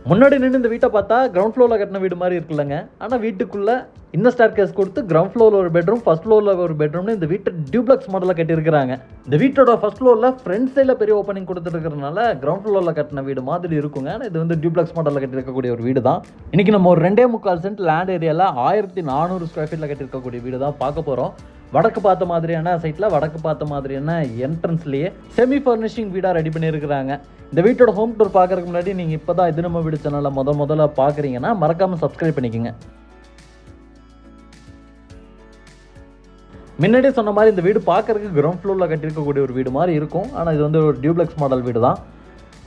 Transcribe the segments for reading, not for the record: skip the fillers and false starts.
முன்னாடி நின்று இந்த வீட்டை பார்த்தா கிரவுண்ட் ஃப்ளோரில் கட்டின வீடு மாதிரி இருக்குல்லங்க. ஆனால் வீட்டுக்குள்ளே இன்னும் ஸ்டார் கேஸ் கொடுத்து கிரவுண்ட் ஃப்ளோரில் ஒரு பெட்ரூம், ஃபர்ஸ்ட் ஃப்ளோரில் ஒரு பெட்ரூம்னு இந்த வீட்டை டியூப்ளக்ஸ் மாடலில் கட்டியிருக்கிறாங்க. இந்த வீட்டோட ஃபர்ஸ்ட் ஃப்ளோரில் ஃப்ரண்ட் சைடில் பெரிய ஓப்பனிங் கொடுத்துருக்கிறதுனால கிரவுண்ட் ஃப்ளோரில் கட்டின வீடு மாதிரி இருக்குங்க. ஆனால் இது வந்து டியூப்ளக்ஸ் மாடலில் கட்டியிருக்கக்கூடிய ஒரு வீடு தான். இன்றைக்கி நம்ம ஒரு 2.25 சென்ட் லேண்ட் ஏரியாவில் 1400 ஸ்கொயர் ஃபீட்டில் கட்டியிருக்கக்கூடிய வீடு தான் பார்க்க போகிறோம். வடக்கு பார்த்த மாதிரியான சைட்டில் வடக்கு பார்த்த மாதிரியான என்ட்ரன்ஸ்லேயே செமி ஃபர்னிஷிங் வீடாக ரெடி பண்ணியிருக்கிறாங்க. இந்த வீட்டோட ஹோம் டூர் பார்க்கறதுக்கு முன்னாடி நீங்கள் இப்போ தான் இது நம்ம வீடு சேனலில் முதல்ல பார்க்குறீங்கன்னா மறக்காமல் சப்ஸ்கிரைப் பண்ணிக்கோங்க. முன்னாடியே சொன்ன மாதிரி இந்த வீடு பார்க்கறதுக்கு கிரவுண்ட் ஃப்ளோரில் கட்டியிருக்கக்கூடிய ஒரு வீடு மாதிரி இருக்கும். ஆனால் இது வந்து ஒரு டியூப்ளக்ஸ் மாடல் வீடு தான்.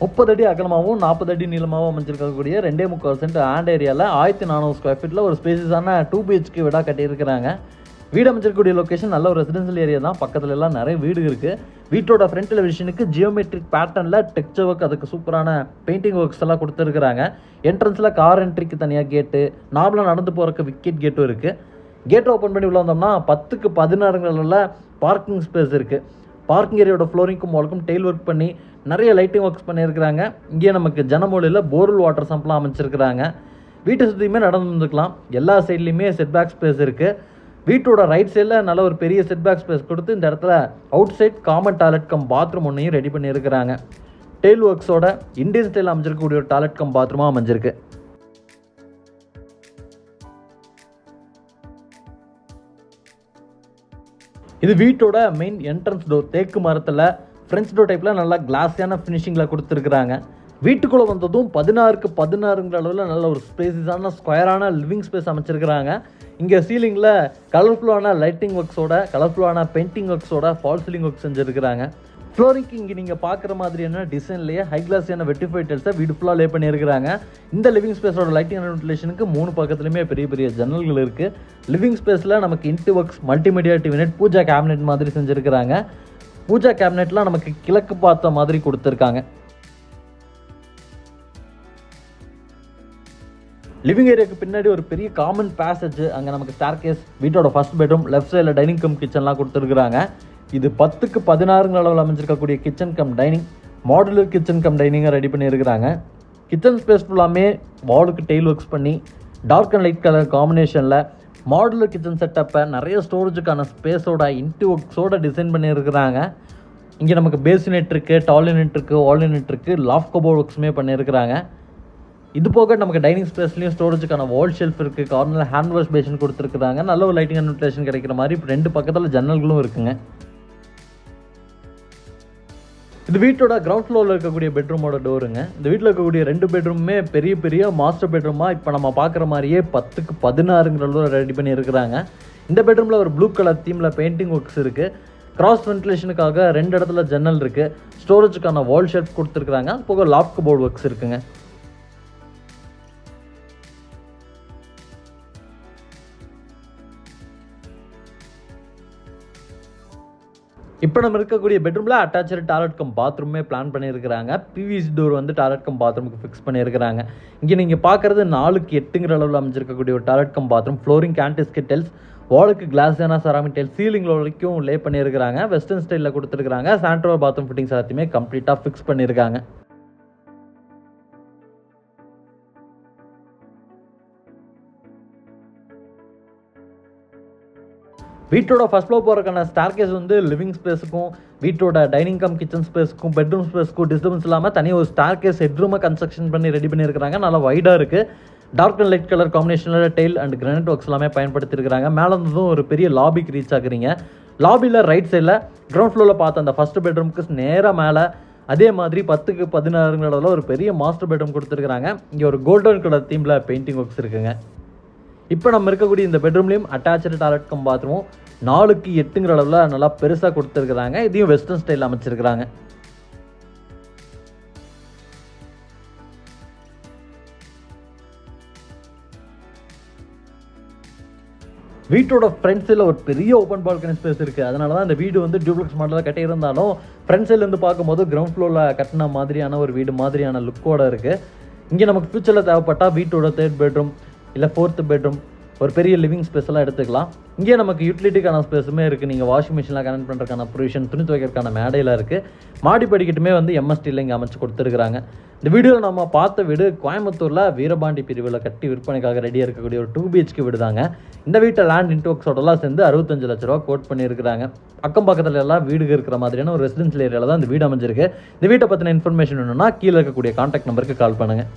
30 அடி அகலமாகவும் 40 அடி நீளமாகவும் அமைச்சிருக்கக்கூடிய 2.25 சென்ட் ஆண்ட் ஏரியாவில் 1400 ஸ்கொயர் ஃபீட்டில் ஒரு ஸ்பேசியஸான 2 BHK வீடாக கட்டியிருக்கிறாங்க. வீடு அமைச்சிருக்கக்கூடிய லொக்கேஷன் நல்ல ஒரு ரெசிடென்ஷியல் ஏரியா தான். பக்கத்துல எல்லாம் நிறைய வீடு இருக்குது. வீட்டோட ஃப்ரண்ட் எலிவேஷனுக்கு ஜியோமெட்ரிக் பேட்டர்னில் டெக்ஸ்சர் ஒர்க், அதுக்கு சூப்பரான பெயிண்டிங் ஒர்க்ஸ் எல்லாம் கொடுத்துருக்குறாங்க. என்ட்ரன்ஸில் கார் என்ட்ரிக்கு தனியாக கேட்டு, நார்மலாக நடந்து போகிறக்கு விக்கெட் கேட்டும் இருக்குது. கேட்டை ஓப்பன் பண்ணி உள்ள வந்தோம்னா 10க்கு 16 பார்க்கிங் ஸ்பேஸ் இருக்குது. பார்க்கிங் ஏரியாவோட ஃப்ளோரிங்க்கும் வால்க்கும் டெயில் ஒர்க் பண்ணி நிறைய லைட்டிங் ஒர்க்ஸ் பண்ணியிருக்கிறாங்க. இங்கே நமக்கு ஜனமூலையில் போர்வெல் வாட்டர் சம்ப்லாம் அமைச்சிருக்கிறாங்க. வீட்டை சுற்றியுமே நடந்து வந்துக்கலாம். எல்லா சைட்லேயுமே செட்பேக் ஸ்பேஸ் இருக்குது. வீட்டோட ரைட் சைடில் நல்ல ஒரு பெரிய செட்பேக் ஸ்பேஸ் கொடுத்து இந்த இடத்துல outside common toilet cum bathroom ஒன்றையும் ரெடி பண்ணியிருக்கிறாங்க. டெயில் ஒர்க்ஸோட இந்தியன் ஸ்டைல் அமைஞ்சிருக்கக்கூடிய ஒரு டாய்லெட் கம் பாத்ரூமாக அமைஞ்சிருக்கு. இது வீட்டோட மெயின் என்ட்ரன்ஸ் டோர். தேக்கு மரத்தில் ஃப்ரெஞ்ச் டோர் டைப்பில் நல்லா கிளாஸியான ஃபினிஷிங்கில் கொடுத்துருக்குறாங்க. வீட்டுக்குள்ளே வந்ததும் 16க்கு 16 அளவில் நல்ல ஒரு ஸ்பேஸான ஸ்கொயரான லிவிங் ஸ்பேஸ் அமைச்சிருக்கிறாங்க. இங்கே சீலிங்கில் கலர்ஃபுல்லான லைட்டிங் ஒர்க்ஸோட, கலர்ஃபுல்லான பெயிண்டிங் ஒர்க்ஸோட ஃபால் சீலிங் ஒர்க் செஞ்சுருக்கிறாங்க. ஃப்ளோரிங்க்கு இங்கே நீங்கள் பார்க்குற மாதிரியான டிசைன்லேயே ஹை கிளாஸியான வெட்டிஃபைட் டைல்ஸை வீடு ஃபுல்லாக லே பண்ணியிருக்கிறாங்க. இந்த லிவிங் ஸ்பேஸோட லைட்டிங் அண்ட் வென்டிலேஷனுக்கு 3 பக்கத்துலையுமே பெரிய பெரிய ஜன்னல்கள் இருக்குது. லிவிங் ஸ்பேஸில் நமக்கு இன்டி ஒர்க்ஸ், மல்டிமீடியா டிவினெட், பூஜா கேபினெட் மாதிரி செஞ்சுருக்கிறாங்க. பூஜா கேபினெட்லாம் நமக்கு கிழக்கு பார்த்த மாதிரி கொடுத்துருக்காங்க. லிவிங் ஏரியாவுக்கு பின்னாடி ஒரு பெரிய காமன் பேசேஜ், அங்கே நமக்கு ஸ்டார் கேஸ், வீட்டோட ஃபர்ஸ்ட் பெட்ரூம், லெஃப்ட் சைடில் டைனிங் கம் கிச்சன்லாம் கொடுத்துருக்குறாங்க. இது 10க்கு 16 அளவில் அமைஞ்சிருக்கக்கூடிய kitchen cum dining, modular kitchen cum டைனிங்காக ரெடி பண்ணியிருக்கிறாங்க. கிச்சன் ஸ்பேஸ் ஃபுல்லாமே வாலுக்கு டெயில் ஒர்க்ஸ் பண்ணி டார்க் அண்ட் லைட் கலர் காம்பினேஷனில் மாடுலர் கிச்சன் செட்டப்பை நிறைய ஸ்டோரேஜுக்கான ஸ்பேஸோட இன்டி ஒர்க்ஸோட டிசைன் பண்ணியிருக்கிறாங்க. இங்கே நமக்கு பேஸ்யூனிட் இருக்குது, டாய்லெட் இருக்குது, வால்யூனிட் இருக்குது, லாஃப்ட் கபோர்ட் ஒர்க்ஸுமே பண்ணியிருக்கிறாங்க. இது போக நமக்கு டைனிங் ஸ்பேஸ்லையும் ஸ்டோரேஜுக்கான வால் ஷெல்ஃப் இருக்குது. கார்னரில் ஹேண்ட் வாஷ் பேஷன் கொடுத்துருக்குறாங்க. நல்ல ஒரு லைட்டிங் அண்ட் வென்டிலேஷன் கிடைக்கிற மாதிரி 2 பக்கத்தில் ஜன்னல்களும் இருக்குங்க. இது வீட்டோட கிரவுண்ட் ஃப்ளோரில் இருக்கக்கூடிய பெட்ரூமோட டோருங்க. இந்த வீட்டில் இருக்கக்கூடிய 2 பெட்ரூமுமே பெரிய பெரிய மாஸ்டர் பெட்ரூமாக இப்போ நம்ம பார்க்குற மாதிரியே 10க்கு 16 ரெடி பண்ணி இருக்கிறாங்க. இந்த பெட்ரூமில் ஒரு ப்ளூ கலர் தீமில் பெயிண்டிங் ஒர்க்ஸ் இருக்குது. கிராஸ் வென்டிலேஷனுக்காக 2 இடத்துல ஜன்னல் இருக்குது. ஸ்டோரேஜுக்கான வால் ஷெல்ஃப் கொடுத்துருக்குறாங்க. அது போக லாஃப்ட் கபோர்ட் ஒர்க்ஸ் இருக்குங்க. இப்போ நம்ம இருக்கக்கூடிய பெட்ரூமில் அட்டாச்சு டாய்லெட் கம் பாத்ரூமே பிளான் பண்ணியிருக்கிறாங்க. பிவிசி டோர் வந்து டாய்லெட் கம் பாத்ரூமுக்கு ஃபிக்ஸ் பண்ணியிருக்கிறாங்க. இங்கே நீங்கள் பார்க்குறது 4க்கு 8 அளவில் அமைஞ்சிருக்கக்கூடிய ஒரு toilet cum bathroom. Flooring antiskid tiles, வாலுக்கு கிளாஸான செராமிக் டைல்ஸ், சீலிங்கில் வரைக்கும் லே பண்ணியிருக்கிறாங்க. வெஸ்டர்ன் ஸ்டைலில் கொடுத்துருக்காங்க. சாண்ட்ரோ பாத்ரூம் ஃபிட்டிங்ஸ் எல்லாத்தையுமே கம்ப்ளீட்டாக ஃபிக்ஸ் பண்ணியிருக்காங்க. வீட்டோட ஃபர்ஸ்ட் ஃப்ளோர் போகிறதுக்கான ஸ்டார் கேஸ் வந்து லிவிங் ஸ்பேஸுக்கும் வீட்டோட டைனிங் கம் கிச்சன் ஸ்பேஸுக்கும் பெட்ரூம் ஸ்பேஸுக்கும் டிஸ்டர்பன்ஸ் இல்லாமல் தனியாக ஒரு ஸ்டார் கேஸ் ஹெட்ரூமை கன்ஸ்ட்ரக்ஷன் பண்ணி ரெடி பண்ணியிருக்கிறாங்க. நல்லா வைடாக இருக்குது. டார்க் அண்ட் லைட் கலர் காம்பினேஷனில் டெயில் அண்ட் கிரானைட் ஒர்க்ஸ் எல்லாமே பயன்படுத்தியிருக்கிறாங்க. மேலே இருந்ததும் ஒரு பெரிய லாபிக்கு ரீச் ஆகுறீங்க. லாபியில் ரைட் சைடில் கிரவுண்ட் ஃப்ளோரில் பார்த்த அந்த ஃபர்ஸ்ட் பெட்ரூமுக்கு நேராக மேலே அதே மாதிரி 10க்கு 16 ஒரு பெரிய மாஸ்டர் பெட்ரூம் கொடுத்துருக்குறாங்க. இங்கே ஒரு கோல்டன் கலர் தீமில் பெயிண்டிங் ஒர்க்ஸ் இருக்குங்க. இப்போ நம்ம இருக்கக்கூடிய இந்த பெட்ரூம்லேயும் அட்டாச்சு டாய்லெட் கம் பாத்ரூமும் 4க்கு 8 அளவில் நல்லா பெருசாக கொடுத்துருக்குறாங்க. இதையும் வெஸ்டர்ன் ஸ்டைலில் அமைச்சிருக்கிறாங்க. வீட்டோட ஃப்ரண்ட் சைடில் ஒரு பெரிய ஓப்பன் பால்கனி ஸ்பேஸ் இருக்குது. அதனால தான் இந்த வீடு வந்து டியூப்ளக்ஸ் மாடலில் கட்டியிருந்தாலும் ஃப்ரண்ட் சைட்லேருந்து பார்க்கும்போது கிரவுண்ட் ஃப்ளோரில் கட்டின மாதிரியான ஒரு வீடு மாதிரியான லுக்கோடு இருக்குது. இங்கே நமக்கு ஃபியூச்சரில் தேவைப்பட்டால் வீட்டோட 3rd பெட்ரூம் இல்லை 4th பெட்ரூம் ஒரு பெரிய லிவிங் ஸ்பேஸ்லாம் எடுத்துக்கலாம். இங்கே நமக்கு யூட்டிலிட்டிக்கான ஸ்பேஸுமே இருக்குது. நீங்கள் வாஷிங் மிஷினில் கனெக்ட் பண்ணுறதுக்கான ப்ரொவிஷன், துணி துவைக்கிறதுக்கான மேடையில் இருக்குது. மாடி படிக்கட்டுமே வந்து எம்எஸ்டியில் இங்கே அமைச்சு கொடுத்துருக்குறாங்க. இந்த வீடியோவில் நம்ம பார்த்த வீடு கோயம்புத்தூரில் வீரபாண்டி பிரிவில் கட்டி விற்பனைக்காக ரெடியாக இருக்கக்கூடிய ஒரு 2 BHK வீடு தாங்க. இந்த வீட்டை லேண்ட் இன்டோக்ஸோடலாம் சேர்ந்து 65 லட்ச ரூபா கோட் பண்ணியிருக்கிறாங்க. அக்கம் பக்கத்தில் எல்லாம் வீடு இருக்கிற மாதிரியான ஒரு ரெசிடென்ஷியல் ஏரியாவில் தான் இந்த வீடு அமைஞ்சிருக்கு. இந்த வீட்டை பற்றின இன்ஃபர்மேஷன் வேணும்னா கீழே இருக்கக்கூடிய கான்டாக்ட் நம்பருக்கு கால் பண்ணுங்கள்.